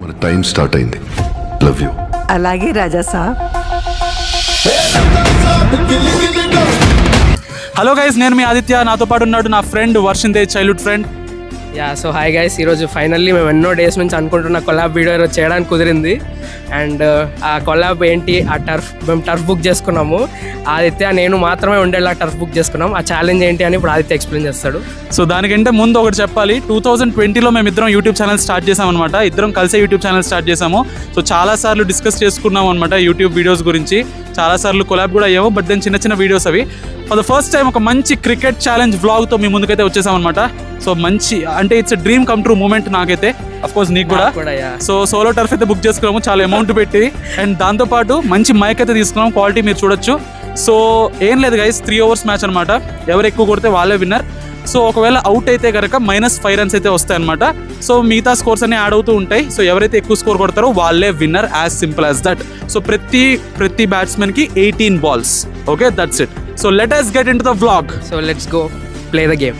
మన time start అయింది. Love you. అలాగే రాజా సాబ్. హలో గైస్, నేను మీ ఆదిత్య. నాతో పాటు ఉన్నాడు నా friend Varshin Tej, childhood friend. So hi guys, ఈరోజు ఫైనల్లీ మేము ఎన్నో డేస్ నుంచి అనుకుంటున్న కొలాబ్ వీడియో ఈరోజు చేయడానికి కుదిరింది. అండ్ ఆ కొలాబ్ ఏంటి, మేము టర్ఫ్ బుక్ చేసుకున్నాము. ఆదిత్య నేను మాత్రమే ఉండేలా టర్ఫ్ బుక్ చేసుకున్నాం. ఆ ఛాలెంజ్ ఏంటి అని ఇప్పుడు ఆదిత్య ఎక్స్ప్లెయిన్ చేస్తాడు. సో దానికంటే ముందు ఒకటి చెప్పాలి, 2020లో మేము ఇద్దరం యూట్యూబ్ ఛానల్ స్టార్ట్ చేసామన్నమాట. ఇద్దరం కలిసే యూట్యూబ్ ఛానల్ స్టార్ట్ చేసాము. సో చాలాసార్లు డిస్కస్ చేసుకున్నాం అనమాట యూట్యూబ్ వీడియోస్ గురించి. చాలాసార్లు కొలాబ్ కూడా అయ్యాము, బట్ దెన్ చిన్న చిన్న వీడియోస్ అవి. ఫర్ ద ఫస్ట్ టైం ఒక మంచి క్రికెట్ ఛాలెంజ్ వ్లాగ్తో మీ ముందుకైతే వచ్చేసామన్నమాట. సో మంచి అంటే it's dream come true moment నాకైతే, అఫ్ కోర్స్ నీకు కూడా. సో సోలో టర్ఫ్ అయితే బుక్ చేసుకున్నాము, చాలా అమౌంట్ పెట్టి. అండ్ దాంతోపాటు మంచి మైక్ అయితే తీసుకున్నాము, క్వాలిటీ మీరు చూడొచ్చు. సో ఏం లేదు గైస్, 3 overs మ్యాచ్ అనమాట. ఎవరు ఎక్కువ కొడితే వాళ్ళే విన్నర్. సో ఒకవేళ అవుట్ అయితే కనుక -5 runs అయితే వస్తాయి అనమాట. సో మిగతా స్కోర్స్ అన్ని యాడ్ అవుతూ ఉంటాయి. సో ఎవరైతే ఎక్కువ స్కోర్ కొడతారో వాళ్ళే winner, as simple as that. So ప్రతి బ్యాట్స్మెన్కి 18 balls. Okay, that's it. So let us get into the vlog. So let's go play the game.